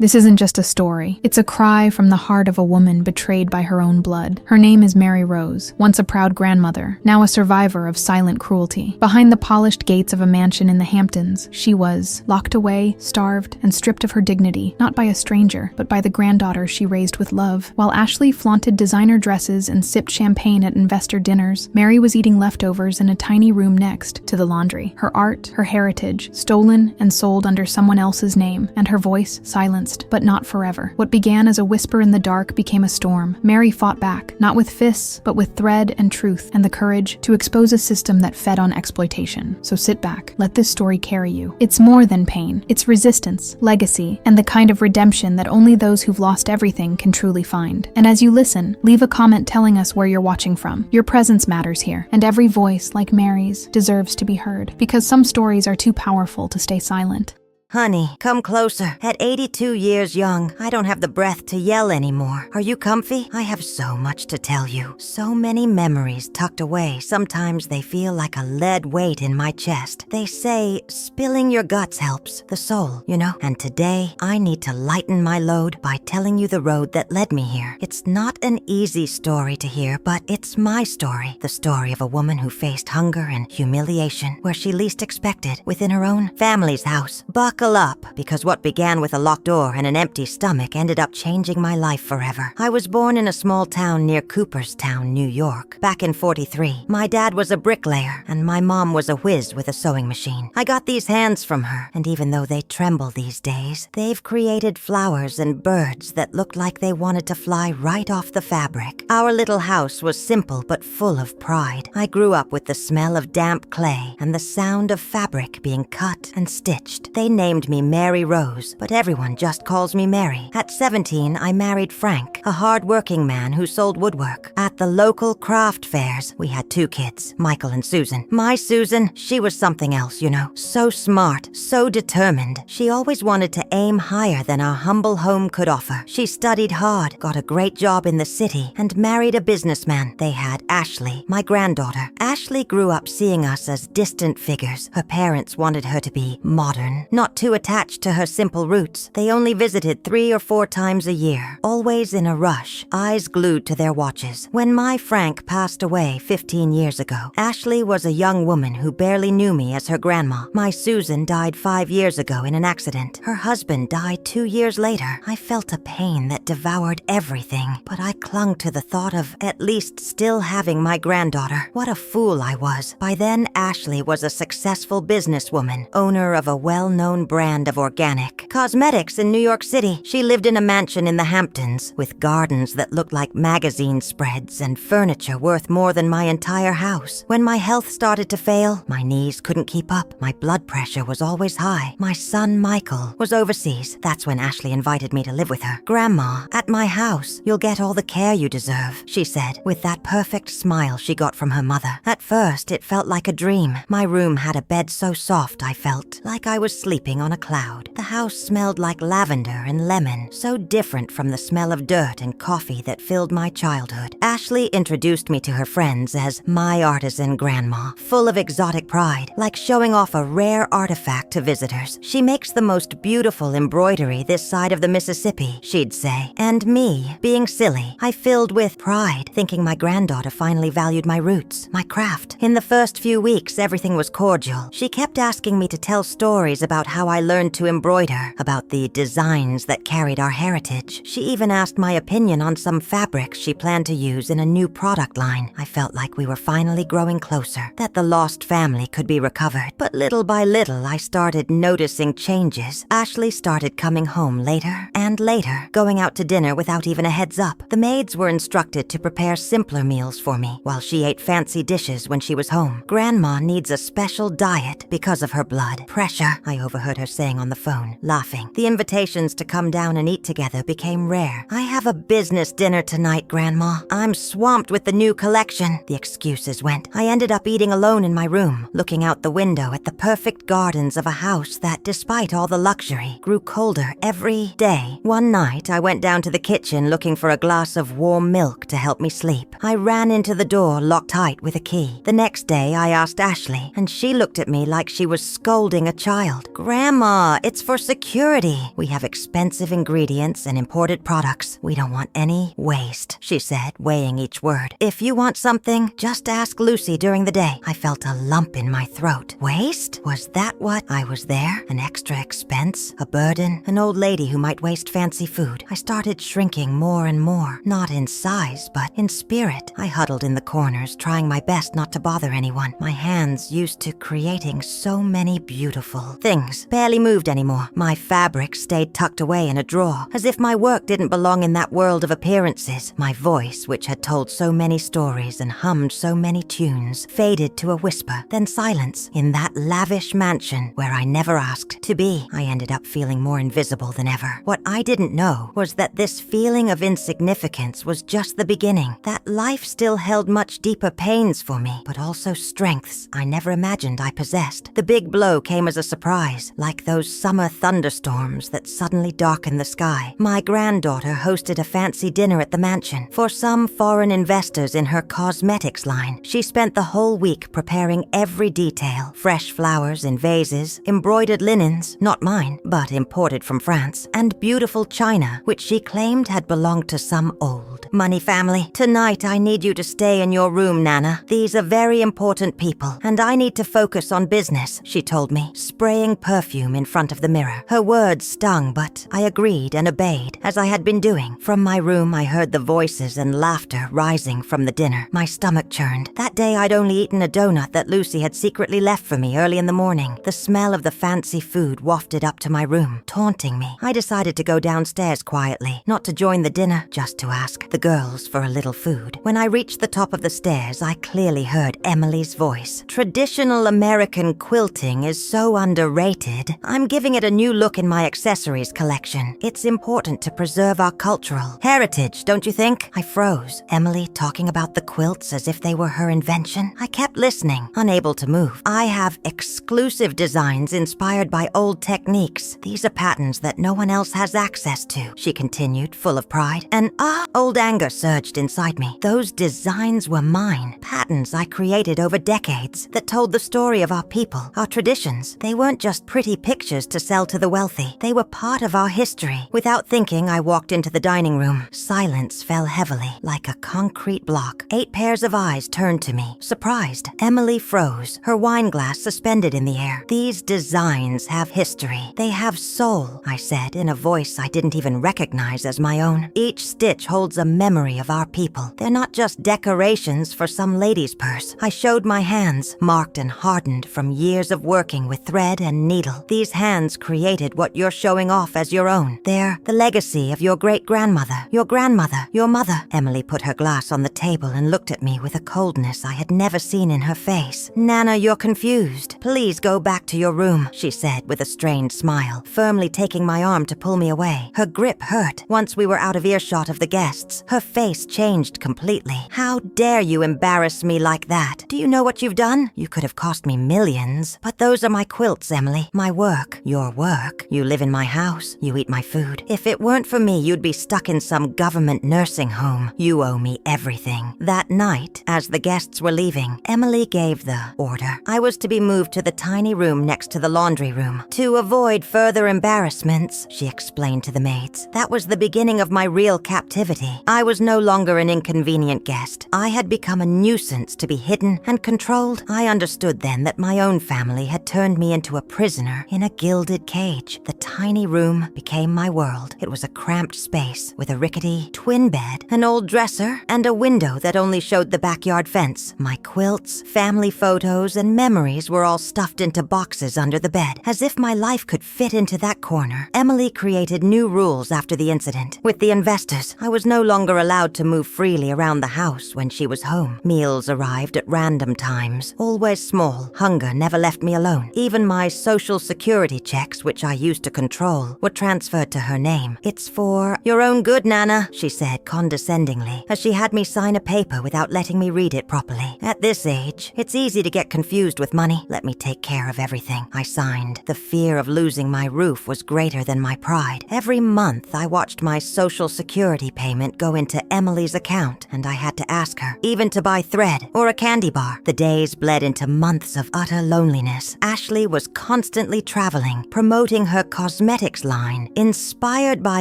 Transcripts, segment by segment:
This isn't just a story. It's a cry from the heart of a woman betrayed by her own blood. Her name is Mary Rose, once a proud grandmother, now a survivor of silent cruelty. Behind the polished gates of a mansion in the Hamptons, she was locked away, starved, and stripped of her dignity, not by a stranger, but by the granddaughter she raised with love. While Ashley flaunted designer dresses and sipped champagne at investor dinners, Mary was eating leftovers in a tiny room next to the laundry. Her art, her heritage, stolen and sold under someone else's name, and her voice silenced, but not forever. What began as a whisper in the dark became a storm. Mary fought back, not with fists, but with thread and truth, and the courage to expose a system that fed on exploitation. So sit back, let this story carry you. It's more than pain. It's resistance, legacy, and the kind of redemption that only those who've lost everything can truly find. And as you listen, leave a comment telling us where you're watching from. Your presence matters here, and every voice, like Mary's, deserves to be heard, because some stories are too powerful to stay silent. Honey, come closer. At 82 years young, I don't have the breath to yell anymore. Are you comfy? I have so much to tell you. So many memories tucked away. Sometimes they feel like a lead weight in my chest. They say, spilling your guts helps the soul, you know? And today, I need to lighten my load by telling you the road that led me here. It's not an easy story to hear, but it's my story. The story of a woman who faced hunger and humiliation where she least expected, within her own family's house. Buckle up, because what began with a locked door and an empty stomach ended up changing my life forever. I was born in a small town near Cooperstown, New York, back in '43. My dad was a bricklayer, and my mom was a whiz with a sewing machine. I got these hands from her, and even though they tremble these days, they've created flowers and birds that looked like they wanted to fly right off the fabric. Our little house was simple but full of pride. I grew up with the smell of damp clay and the sound of fabric being cut and stitched. They named me Mary Rose, but everyone just calls me Mary. At 17, I married Frank, a hard-working man who sold woodwork. At the local craft fairs, we had 2 kids, Michael and Susan. My Susan, she was something else, you know. So smart, so determined. She always wanted to aim higher than our humble home could offer. She studied hard, got a great job in the city, and married a businessman. They had Ashley, my granddaughter. Ashley grew up seeing us as distant figures. Her parents wanted her to be modern, not too attached to her simple roots. They only visited 3 or 4 times a year, always in a rush, eyes glued to their watches. When my Frank passed away 15 years ago, Ashley was a young woman who barely knew me as her grandma. My Susan died 5 years ago in an accident. Her husband died 2 years later. I felt a pain that devoured everything, but I clung to the thought of at least still having my granddaughter. What a fool I was. By then, Ashley was a successful businesswoman, owner of a well-known brand of organic cosmetics in New York City. She lived in a mansion in the Hamptons with gardens that looked like magazine spreads and furniture worth more than my entire house. When my health started to fail, my knees couldn't keep up, my blood pressure was always high. My son Michael was overseas. That's when Ashley invited me to live with her. "Grandma, at my house, you'll get all the care you deserve," she said, with that perfect smile she got from her mother. At first, it felt like a dream. My room had a bed so soft I felt like I was sleeping on a cloud. The house smelled like lavender and lemon, so different from the smell of dirt and coffee that filled my childhood. Ashley introduced me to her friends as my artisan grandma, full of exotic pride, like showing off a rare artifact to visitors. "She makes the most beautiful embroidery this side of the Mississippi," she'd say. And me, being silly, I filled with pride, thinking my granddaughter finally valued my roots, my craft. In the first few weeks, everything was cordial. She kept asking me to tell stories about how I learned to embroider, about the designs that carried our heritage. She even asked my opinion on some fabrics she planned to use in a new product line. I felt like we were finally growing closer, that the lost family could be recovered. But little by little, I started noticing changes. Ashley started coming home later and later, going out to dinner without even a heads up. The maids were instructed to prepare simpler meals for me, while she ate fancy dishes when she was home. "Grandma needs a special diet because of her blood pressure," I overheard her saying on the phone, laughing. The invitations to come down and eat together became rare. "I have a business dinner tonight, Grandma. I'm swamped with the new collection," the excuses went. I ended up eating alone in my room, looking out the window at the perfect gardens of a house that, despite all the luxury, grew colder every day. Emily. One night, I went down to the kitchen looking for a glass of warm milk to help me sleep. I ran into the door locked tight with a key. The next day, I asked Ashley, and she looked at me like she was scolding a child. "Grandma, it's for security. We have expensive ingredients and imported products. We don't want any waste," she said, weighing each word. "If you want something, just ask Lucy during the day." I felt a lump in my throat. Waste? Was that what I was there? An extra expense? A burden? An old lady who might waste fancy food? I started shrinking more and more. Not in size, but in spirit. I huddled in the corners, trying my best not to bother anyone. My hands used to creating so many beautiful things barely moved anymore. My fabric stayed tucked away in a drawer, as if my work didn't belong in that world of appearances. My voice, which had told so many stories and hummed so many tunes, faded to a whisper, then silence. In that lavish mansion where I never asked to be, I ended up feeling more invisible than ever. What I didn't know was that this feeling of insignificance was just the beginning, that life still held much deeper pains for me, but also strengths I never imagined I possessed. The big blow came as a surprise, like those summer thunderstorms that suddenly darken the sky. My granddaughter hosted a fancy dinner at the mansion for some foreign investors in her cosmetics line. She spent the whole week preparing every detail: fresh flowers in vases, embroidered linens, not mine, but imported from France, and beautiful china, which she claimed had belonged to some old money family. "Tonight I need you to stay in your room, Nana. These are very important people, and I need to focus on business," she told me, spraying perfume in front of the mirror. Her words stung, but I agreed and obeyed, as I had been doing. From my room, I heard the voices and laughter rising from the dinner. My stomach churned. That day, I'd only eaten a donut that Lucy had secretly left for me early in the morning. The smell of the fancy food wafted up to my room, taunting me. I decided to go downstairs quietly, not to join the dinner, just to ask the girls for a little food. When I reached the top of the stairs, I clearly heard Emily's voice. "Traditional American quilting is so underrated. I'm giving it a new look in my accessories collection. It's important to preserve our cultural heritage, don't you think?" I froze. Emily talking about the quilts as if they were her invention? I kept listening, unable to move. "I have exclusive designs inspired by old techniques. These are patterns that no one else has access to," she continued, full of pride. And old anger surged inside me. Those designs were mine. Patterns I created over decades that told the story of our people, our traditions. They weren't just pretty pictures to sell to the wealthy. They were part of our history. Without thinking, I walked into the dining room. Silence fell heavily, like a concrete block. 8 pairs of eyes turned to me, surprised. Emily froze, her wine glass suspended in the air. "These designs have history. They have soul," I said in a voice I didn't even recognize as my own. "Each stitch holds a memory of our people. They're not just decorations for some lady's purse." I showed my hands, marked and hardened from years of working with thread and needle. "These hands created what you're showing off as your own. They're the legacy of your great-grandmother, your grandmother, your mother." Emily put her glass on the table and looked at me with a coldness I had never seen in her face. "Nana, you're confused. Please go back to your room," she said with a strained smile, firmly taking my arm to pull me away. Her grip hurt. Once we were out of earshot of the guests, her face changed completely. "How dare you embarrass me like that? Do you know what you've done? You could have cost me millions. But those are my quilts, Emily. My work. Your work. You live in my house. You eat my food. If it weren't for me, you'd be stuck in some government nursing home. You owe me everything." That night, as the guests were leaving, Emily gave the order. I was to be moved to the tiny room next to the laundry room. "To avoid further embarrassments," she explained to the maids. That was the beginning of my real captivity. I was no longer an inconvenient guest. I had become a nuisance to be hidden and controlled. I understood then that my own family had turned me into a prisoner in a gilded cage. The tiny room became my world. It was a cramped space with a rickety twin bed, an old dresser, and a window that only showed the backyard fence. My quilts, family photos, and memories were all stuffed into boxes under the bed. As if my life could fit into that corner, Emily created new rules after the incident. With the investors, I was no longer allowed to move freely around the house when she was home. Meals arrived at random times, always small. Hunger never left me alone. Even my social security checks, which I used to control, were transferred to her name. "It's for your own good, Nana. Anna," she said condescendingly, as she had me sign a paper without letting me read it properly. "At this age, it's easy to get confused with money. Let me take care of everything." I signed. The fear of losing my roof was greater than my pride. Every month, I watched my Social Security payment go into Emily's account, and I had to ask her, even to buy thread or a candy bar. The days bled into months of utter loneliness. Ashley was constantly traveling, promoting her cosmetics line, inspired by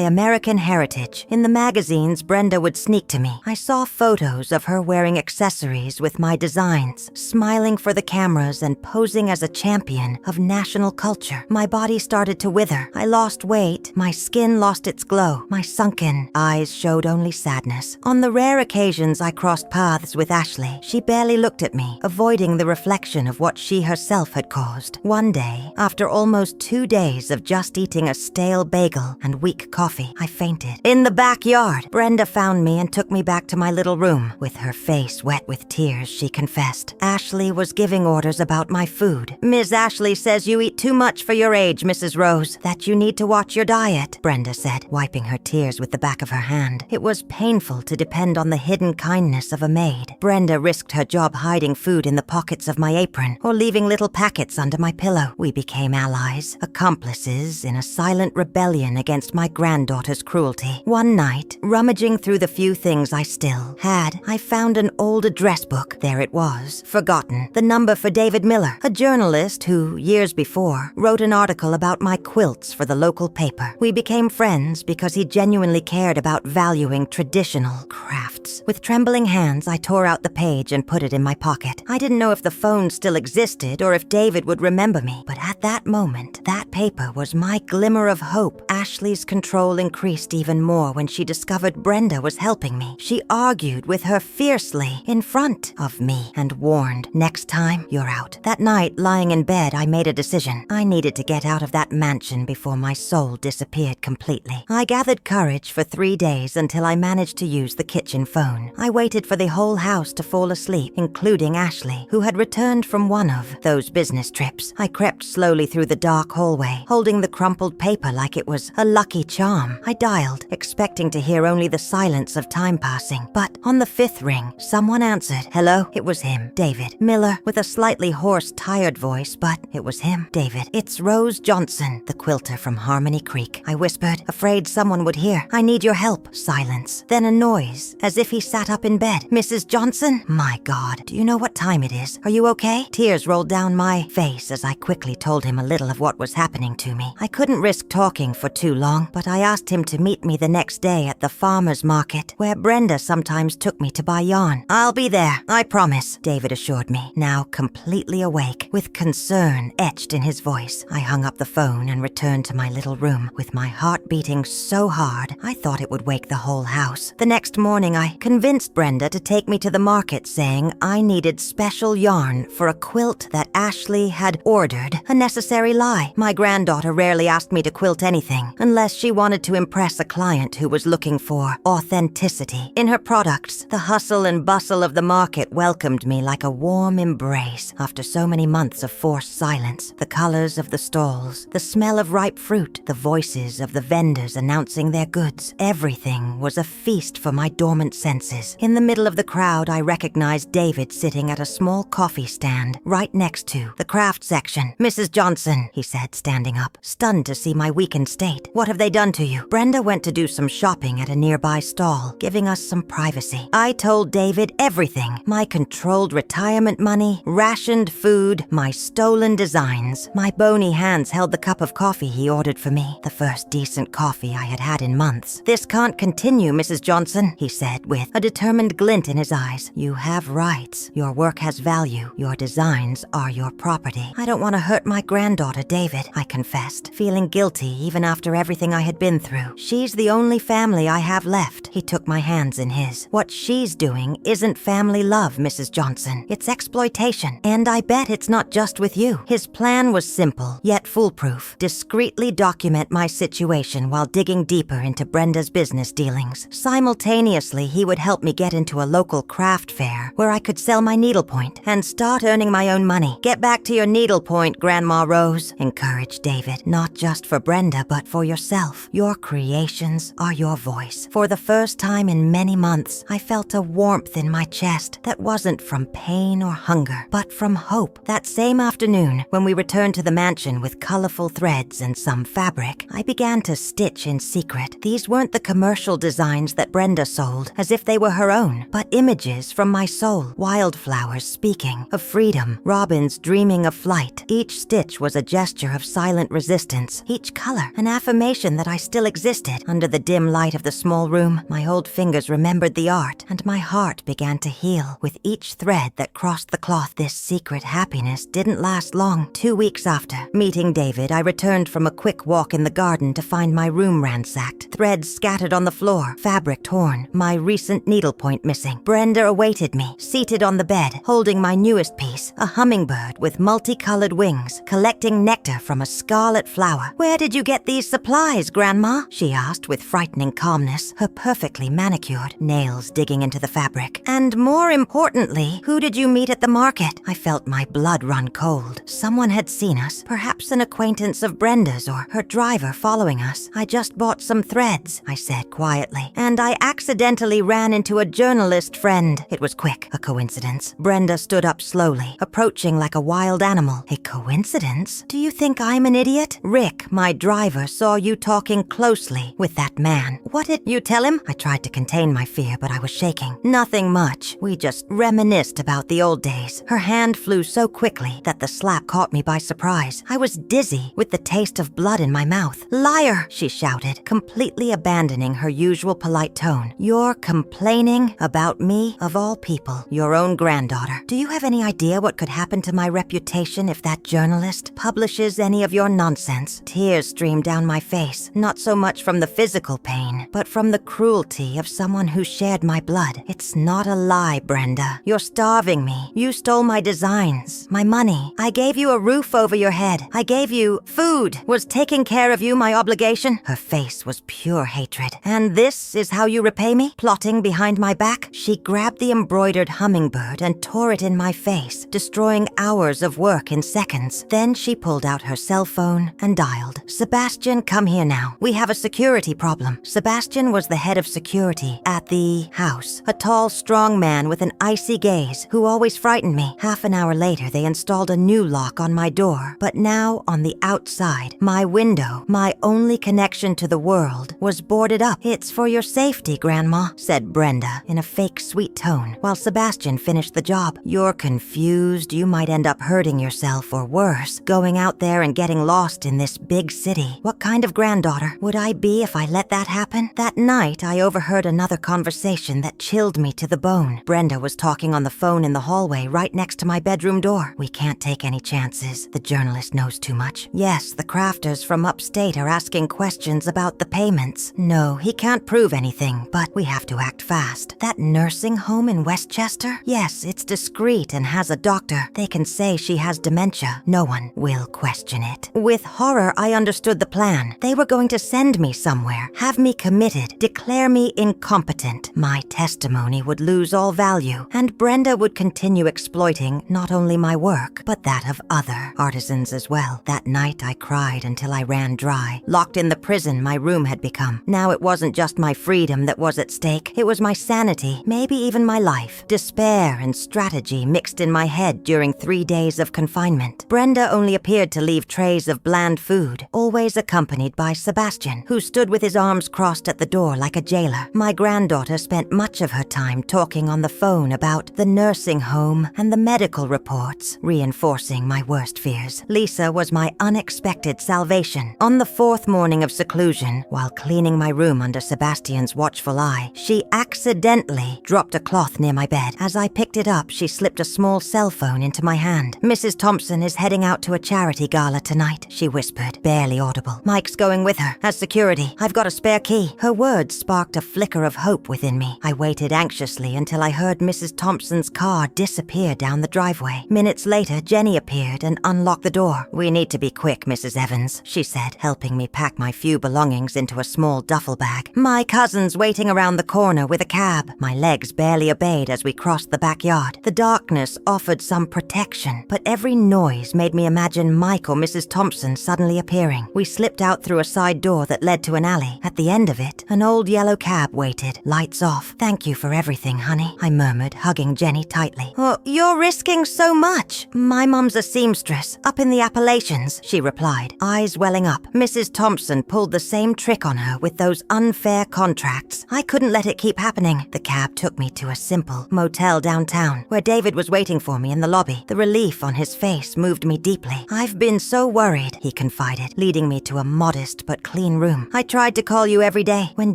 American heritage. In the magazines, Brenda would sneak to me. I saw photos of her wearing accessories with my designs, smiling for the cameras and posing as a champion of national culture. My body started to wither. I lost weight. My skin lost its glow. My sunken eyes showed only sadness. On the rare occasions I crossed paths with Ashley, she barely looked at me, avoiding the reflection of what she herself had caused. One day, after almost 2 days of just eating a stale bagel and weak coffee, I fainted. In the backyard, Brenda found me and took me back to my little room. With her face wet with tears, she confessed. Ashley was giving orders about my food. "Ms. Ashley says you eat too much for your age, Mrs. Rose, that you need to watch your diet," Brenda said, wiping her tears with the back of her hand. It was painful to depend on the hidden kindness of a maid. Brenda risked her job hiding food in the pockets of my apron or leaving little packets under my pillow. We became allies, accomplices in a silent rebellion against my granddaughter's cruelty. One night, rummaging through the few things I still had, I found an old address book. There it was, forgotten, the number for David Miller, a journalist who, years before, wrote an article about my quilts for the local paper. We became friends because he genuinely cared about valuing traditional crafts. With trembling hands, I tore out the page and put it in my pocket. I didn't know if the phone still existed or if David would remember me, but at that moment, that paper was my glimmer of hope. Ashley's control increased even more when she discovered Brenda was helping me. She argued with her fiercely in front of me and warned, "Next time, you're out." That night, lying in bed, I made a decision. I needed to get out of that mansion before my soul disappeared completely. I gathered courage for 3 days until I managed to use the kitchen phone. I waited for the whole house to fall asleep, including Ashley, who had returned from one of those business trips. I crept slowly through the dark hallway, holding the crumpled paper like it was a lucky charm. I dialed, expecting to hear only the silence of time passing. But on the 5th ring, someone answered. "Hello?" It was him, David Miller, with a slightly hoarse, tired voice, but it was him, David. "It's Rose Johnson, the quilter from Harmony Creek," I whispered, afraid someone would hear. "I need your help." Silence. Then a noise, as if he sat up in bed. "Mrs. Johnson? My God, do you know what time it is? Are you okay?" Tears rolled down my face as I quickly told him a little of what was happening to me. I couldn't risk talking for too long, but I asked him to meet me the next day at the farmer's market, where Brenda sometimes took me to buy yarn. "I'll be there, I promise," David assured me, now completely awake, with concern etched in his voice. I hung up the phone and returned to my little room, with my heart beating so hard I thought it would wake the whole house. The next morning, I convinced Brenda to take me to the market, saying I needed special yarn for a quilt that Ashley had ordered. A necessary lie. My granddaughter rarely asked me to quilt anything, unless she wanted to impress a client who was looking for authenticity in her products. The hustle and bustle of the market welcomed me like a warm embrace after so many months of forced silence. The colors of the stalls, the smell of ripe fruit, the voices of the vendors announcing their goods. Everything was a feast for my dormant senses. In the middle of the crowd, I recognized David sitting at a small coffee stand right next to the craft section. "Mrs. Johnson," he said, standing up, stunned to see my weakened state. "What have they done to you?" Brenda went to do some shopping at a nearby stall, giving us some privacy. I told David everything. My controlled retirement money, rationed food, my stolen designs. My bony hands held the cup of coffee he ordered for me, the first decent coffee I had had in months. "This can't continue, Mrs. Johnson," he said, with a determined glint in his eyes. "You have rights. Your work has value. Your designs are your property." "I don't want to hurt my granddaughter, David," I confessed, feeling guilty even after everything I had been through. "She's the only family I have left. He took my hands in his. What she's doing isn't family love, Mrs. Johnson. It's exploitation. And I bet it's not just with you. His plan was simple, yet foolproof. Discreetly document my situation while digging deeper into Brenda's business dealings. Simultaneously, he would help me get into a local craft fair where I could sell my needlepoint and start earning my own money. Get back to your needlepoint, Grandma Rose, encouraged David. Not just for Brenda, but for yourself. Your creations are your voice. For the first time in many months, I felt a warmth in my chest that wasn't from pain or hunger, but from hope. That same afternoon, when we returned to the mansion with colorful threads and some fabric, I began to stitch in secret. These weren't the commercial designs that Brenda sold, as if they were her own, but images from my soul. Wildflowers speaking of freedom, robins dreaming of flight. Each stitch was a gesture of silent resistance, each color an affirmation that I still existed. Under the dim light of the small room, my old fingers remembered the art, and my heart began to heal. With each thread that crossed the cloth, this secret happiness didn't last long. 2 weeks after meeting David, I returned from a quick walk in the garden to find my room ransacked, threads scattered on the floor, fabric torn, my recent needlepoint missing. Brenda awaited me, seated on the bed, holding my newest piece, a hummingbird with multicolored wings, collecting nectar from a scarlet flower. "Where did you get these supplies, Grandma?" she asked with frightening calmness, her perfectly manicured nails digging into the fabric. "And more importantly, who did you meet at the market?" I felt my blood run cold. Someone had seen us, perhaps an acquaintance of Brenda's or her driver following us. "I just bought some threads," I said quietly, "and I accidentally ran into a journalist friend." It was quick, a coincidence. Brenda stood up slowly, approaching like a wild animal. "A coincidence? Do you think I'm an idiot? Rick, my driver, saw you talking closely with that man." "What did you tell him?" I tried to contain my fear, but I was shaking. "Nothing much. We just reminisced about the old days." Her hand flew so quickly that the slap caught me by surprise. I was dizzy with the taste of blood in my mouth. "Liar!" she shouted, completely abandoning her usual polite tone. "You're complaining about me, of all people, your own granddaughter. Do you have any idea what could happen to my reputation if that journalist publishes any of your nonsense?" Tears streamed down my face, not so much from the physical pain, but from the cruelty of someone who shared my blood. "It's not a lie, Brenda. You're starving me. You stole my designs, my money. I gave you a roof over your head. I gave you food. Was taking care of you my obligation?" Her face was pure hatred. "And this is how you repay me? Plotting behind my back?" She grabbed the embroidered hummingbird and tore it in my face, destroying hours of work in seconds. Then she pulled out her cell phone and dialed. "Sebastian, come here now. We have a security problem." Sebastian was the head of security at the house, a tall, strong man with an icy gaze who always frightened me. Half an hour later, they installed a new lock on my door, but now on the outside, my window, my only connection to the world, was boarded up. "It's for your safety, Grandma," said Brenda in a fake sweet tone, while Sebastian finished the job. "You're confused. You might end up hurting yourself or worse, going out there and getting lost in this big city. What kind of granddaughter would I be if I let that happen?" That night, I overheard another conversation that chilled me to the bone. Brenda was talking on the phone in the hallway right next to my bedroom door. "We can't take any chances. The journalist knows too much. Yes, the crafters from upstate are asking questions about the payments. No, he can't prove anything, but we have to act fast. That nursing home in Westchester? Yes, it's discreet and has a doctor. They can say she has dementia. No one will question it." With horror, I understood the plan. They were going to send me somewhere, have me committed, declare me incompetent. My testimony would lose all value, and Brenda would continue exploiting not only my work, but that of other artisans as well. That night, I cried until I ran dry. Locked in the prison my room had become. Now it wasn't just my freedom that was at stake. It was my sanity, maybe even my life. Despair and strategy mixed in my head during 3 days of confinement. Brenda only appeared to leave trays of bland food, always accompanied by Sebastian, who stood with his arms crossed at the door like a jailer. My granddaughter spent much of her time talking on the phone about the nursing home and the medical reports, reinforcing my worst fears. Lisa was my unexpected salvation. On the 4th morning of seclusion, while cleaning my room under Sebastian's watchful eye, she accidentally dropped a cloth near my bed. As I picked it up, she slipped a small cell phone into my hand. "Mrs. Thompson is heading out to a charity gala tonight," she whispered, barely audible. "Mike's going with her, as security. I've got a spare key." Her words sparked sparked a flicker of hope within me. I waited anxiously until I heard Mrs. Thompson's car disappear down the driveway. Minutes later, Jenny appeared and unlocked the door. "We need to be quick, Mrs. Evans," she said, helping me pack my few belongings into a small duffel bag. "My cousin's waiting around the corner with a cab." My legs barely obeyed as we crossed the backyard. The darkness offered some protection, but every noise made me imagine Mike or Mrs. Thompson suddenly appearing. We slipped out through a side door that led to an alley. At the end of it, an old yellow cab waited, lights off. "Thank you for everything, honey," I murmured, hugging Jenny tightly. "Oh, you're risking so much." "My mum's a seamstress, up in the Appalachians," she replied, eyes welling up. "Mrs. Thompson pulled the same trick on her with those unfair contracts. I couldn't let it keep happening." The cab took me to a simple motel downtown, where David was waiting for me in the lobby. The relief on his face moved me deeply. "I've been so worried," he confided, leading me to a modest but clean room. "I tried to call you every day." When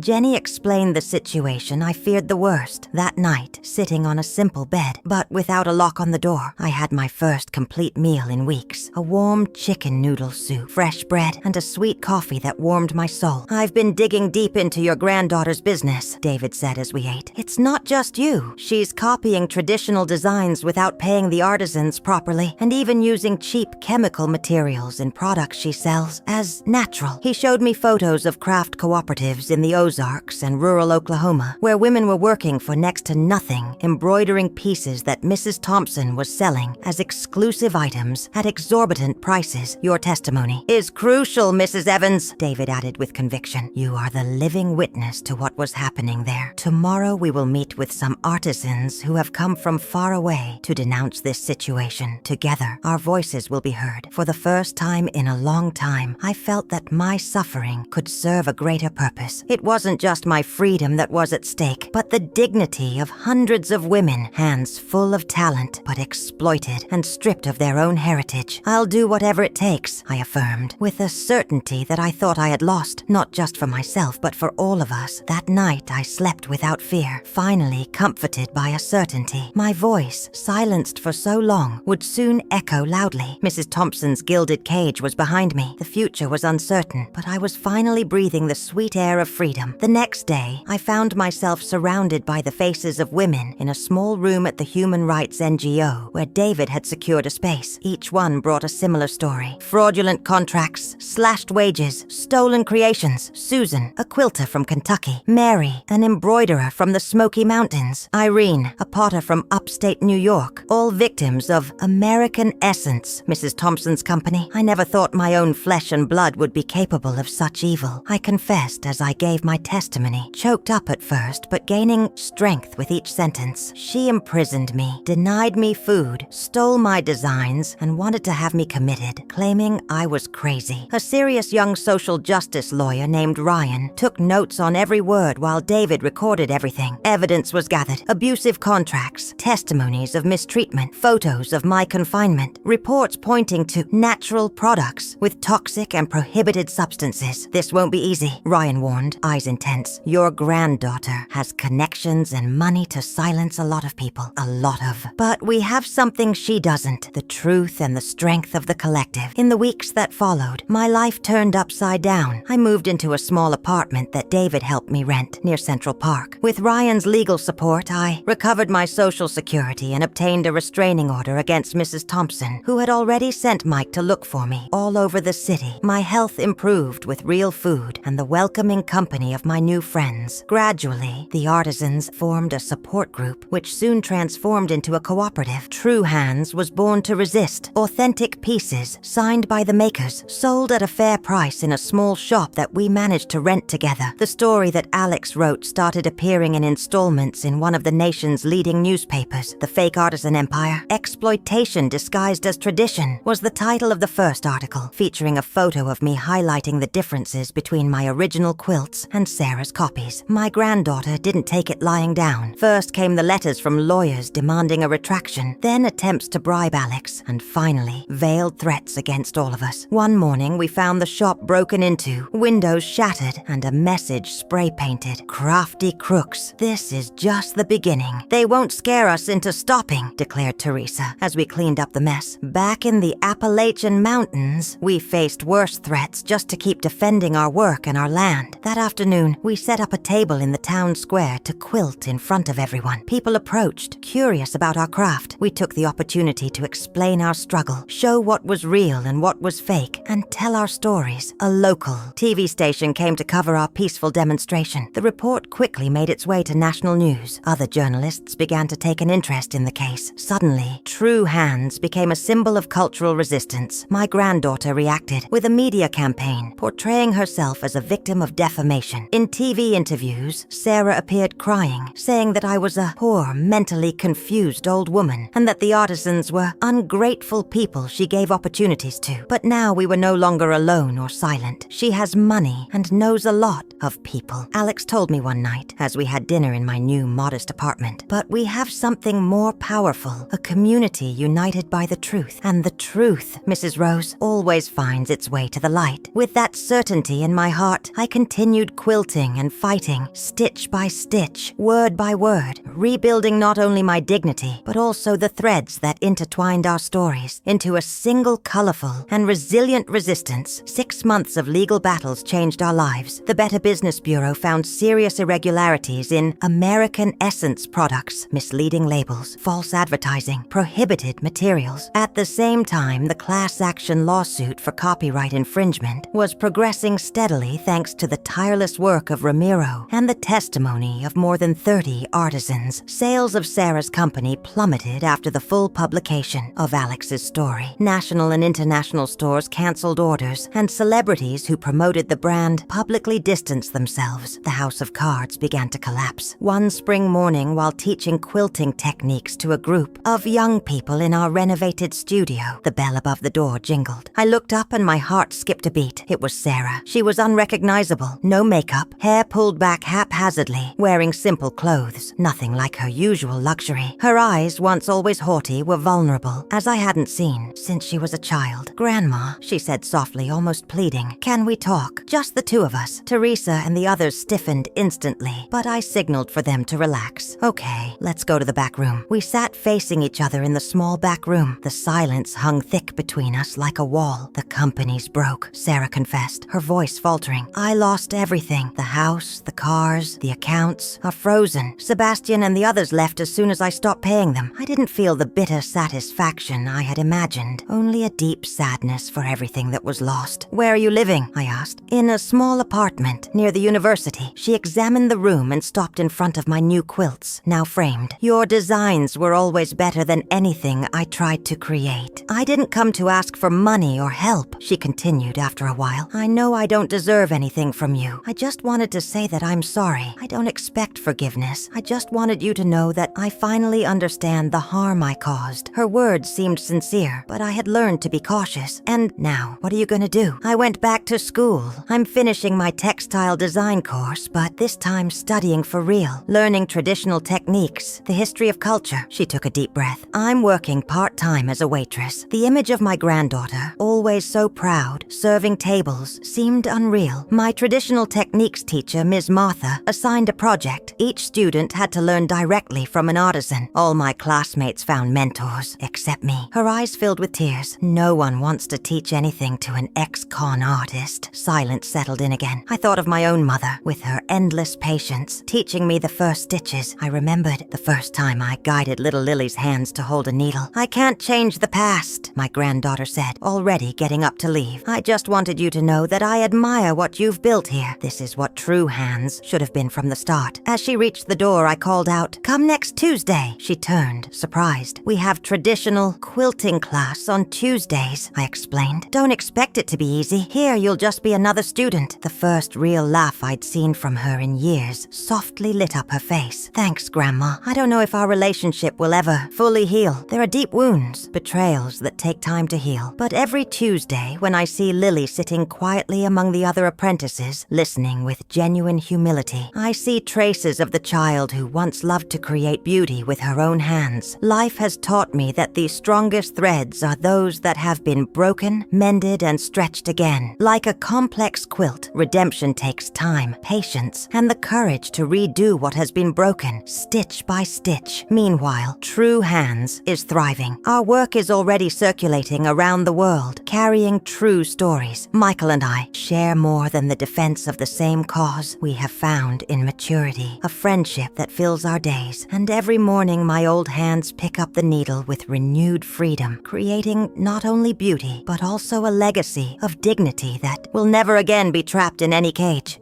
Jenny explained the situation, I feared the worst. That night, sitting on a simple bed, but without a lock on the door, I had my first complete meal in weeks. A warm chicken noodle soup, fresh bread, and a sweet coffee that warmed my soul. "I've been digging deep into your granddaughter's business," David said as we ate. "It's not just you. She's copying traditional designs without paying the artisans properly, and even using cheap chemical materials in products she sells as natural." He showed me photos of craft cooperatives in the Ozarks and rural Oklahoma, where women were working for next to nothing, embroidering pieces that Mrs. Thompson was selling as exclusive items at exorbitant prices. "Your testimony is crucial, Mrs. Evans," David added with conviction. "You are the living witness to what was happening there. Tomorrow we will meet with some artisans who have come from far away to denounce this situation. Together, our voices will be heard. For the first time in a long time, I felt that my suffering could serve a greater purpose. It wasn't just my freedom that was at stake, but the dignity of hundreds of women, hands full of talent, but exploited and stripped of their own heritage. I'll do whatever it takes," I affirmed, with a certainty that I thought I had lost, not just for myself, but for all of us. That night, I slept without fear, finally comforted by a certainty. My voice, silenced for so long, would soon echo loudly. Mrs. Thompson's gilded cage was behind me. The future was uncertain, but I was finally breathing the sweet air of freedom. The next day, I found myself surrounded by the faces of women in a small room at the Human Rights NGO, where David had secured a space. Each one brought a similar story. Fraudulent contracts, slashed wages, stolen creations. Susan, a quilter from Kentucky. Mary, an embroiderer from the Smoky Mountains. Irene, a potter from upstate New York. All victims of American Essence, Mrs. Thompson's company. I never thought my own flesh and blood would be capable of such evil. I confessed as I gave my testimony, choked up at first, but gaining strength with each sentence. She imprisoned me, denied me food, stole my designs, and wanted to have me committed, claiming I was crazy. A serious young social justice lawyer named Ryan took notes on every word while David recorded everything. Evidence was gathered. Abusive contracts, testimonies of mistreatment, photos of my confinement, reports pointing to natural products with toxic and prohibited substances. "This won't be easy," Ryan warned, eyes intense. "Your granddaughter has connections and money to silence a lot of people. A lot of. But we have something she doesn't, the truth and the strength of the collective." In the weeks that followed, my life turned upside down. I moved into a small apartment that David helped me rent near Central Park. With Ryan's legal support, I recovered my social security and obtained a restraining order against Mrs. Thompson, who had already sent Mike to look for me all over the city. My health improved with real food and the welcoming company of my new friends. Gradually, the artisans formed a support group, which soon transformed into a cooperative. True Hands was born to resist. Authentic pieces, signed by the makers, sold at a fair price in a small shop that we managed to rent together. The story that Alex wrote started appearing in installments in one of the nation's leading newspapers. The Fake Artisan Empire, Exploitation Disguised as Tradition, was the title of the first article, featuring a photo of me highlighting the differences between my original quilts and Sarah's copies. My granddaughter didn't take it lying down. First came the letters from lawyers demanding a retraction, then attempts to bribe Alex, and finally, veiled threats against all of us. One morning, we found the shop broken into, windows shattered, and a message spray-painted. "Crafty crooks, this is just the beginning. They won't scare us into stopping," declared Teresa, as we cleaned up the mess. Back in the Appalachian Mountains, we faced worse threats just to keep defending our work and our land. That afternoon, we We set up a table in the town square to quilt in front of everyone. People approached, curious about our craft. We took the opportunity to explain our struggle, show what was real and what was fake, and tell our stories. A local TV station came to cover our peaceful demonstration. The report quickly made its way to national news. Other journalists began to take an interest in the case. Suddenly, True Hands became a symbol of cultural resistance. My granddaughter reacted with a media campaign, portraying herself as a victim of defamation. In TV interviews, Sarah appeared crying, saying that I was a poor, mentally confused old woman, and that the artisans were ungrateful people she gave opportunities to. But now we were no longer alone or silent. She has money and knows a lot of people. Alex told me one night, as we had dinner in my new modest apartment. But we have something more powerful, a community united by the truth. And the truth, Mrs. Rose, always finds its way to the light. With that certainty in my heart, I continued quilting and fighting, stitch by stitch, word by word, rebuilding not only my dignity, but also the threads that intertwined our stories into a single colorful and resilient resistance. 6 months of legal battles changed our lives. The Better Business Bureau found serious irregularities in American Essence products, misleading labels, false advertising, prohibited materials. At the same time, the class action lawsuit for copyright infringement was progressing steadily thanks to the tireless work of Ramiro and the testimony of more than 30 artisans. Sales of Sarah's company plummeted after the full publication of Alex's story. National and international stores canceled orders, and celebrities who promoted the brand publicly distanced themselves. The house of cards began to collapse. One spring morning, while teaching quilting techniques to a group of young people in our renovated studio, the bell above the door jingled. I looked up and my heart skipped a beat. It was Sarah. She was unrecognizable. No makeup, hair pulled back haphazardly, wearing simple clothes, nothing like her usual luxury. Her eyes, once always haughty, were vulnerable, as I hadn't seen since she was a child. "Grandma," she said softly, almost pleading, "can we talk? Just the two of us." Teresa and the others stiffened instantly, but I signaled for them to relax. "Okay, let's go to the back room." We sat facing each other in the small back room. The silence hung thick between us like a wall. "The company's broke," Sarah confessed, her voice faltering. "I lost everything. The house, the cars, the accounts are frozen. Sebastian and the others left as soon as I stopped paying them. I didn't feel the bitter satisfaction I had imagined, only a deep sadness for everything that was lost." "Where are you living?" I asked. "In a small apartment near the university." She examined the room and stopped in front of my new quilts, now framed. "Your designs were always better than anything I tried to create. I didn't come to ask for money or help," she continued after a while. "I know I don't deserve anything from you. I just wanted to say that I'm sorry. I don't expect forgiveness. I just wanted you to know that I finally understand the harm I caused." Her words seemed sincere, but I had learned to be cautious. "And now, what are you gonna do?" "I went back to school. I'm finishing my textile design course, but this time studying for real, learning traditional techniques, the history of culture." She took a deep breath. "I'm working part-time as a waitress." The image of my granddaughter, always so proud, serving tables, seemed unreal. My traditional techniques teacher, Ms. Martha, assigned a project. Each student had to learn directly from an artisan. All my classmates found mentors, except me. Her eyes filled with tears. "No one wants to teach anything to an ex-con artist." Silence settled in again. I thought of my own mother, with her endless patience, teaching me the first stitches. I remembered the first time I guided little Lily's hands to hold a needle. "I can't change the past," my granddaughter said, already getting up to leave. "I just wanted you to know that I admire what you've built here. This is what true hands should have been from the start." As she reached the door, I called out, "Come next Tuesday." She turned, surprised. "We have traditional quilting class on Tuesdays," I explained. "Don't expect it to be easy. Here you'll just be another student." The first real laugh I'd seen from her in years softly lit up her face. "Thanks, Grandma. I don't know if our relationship will ever fully heal. There are deep wounds, betrayals that take time to heal. But every Tuesday, when I see Lily sitting quietly among the other apprentices, listening with genuine humility, I see traces of the child who once loved to create beauty with her own hands. Life has taught me that the strongest threads are those that have been broken, mended, and stretched again. Like a complex quilt, redemption takes time, patience, and the courage to redo what has been broken, stitch by stitch. Meanwhile, True Hands is thriving. Our work is already circulating around the world, carrying true stories. Michael and I share more than the defense of the same cause. cause we have found in maturity, a friendship that fills our days. And every morning my old hands pick up the needle with renewed freedom, creating not only beauty, but also a legacy of dignity that will never again be trapped in any cage.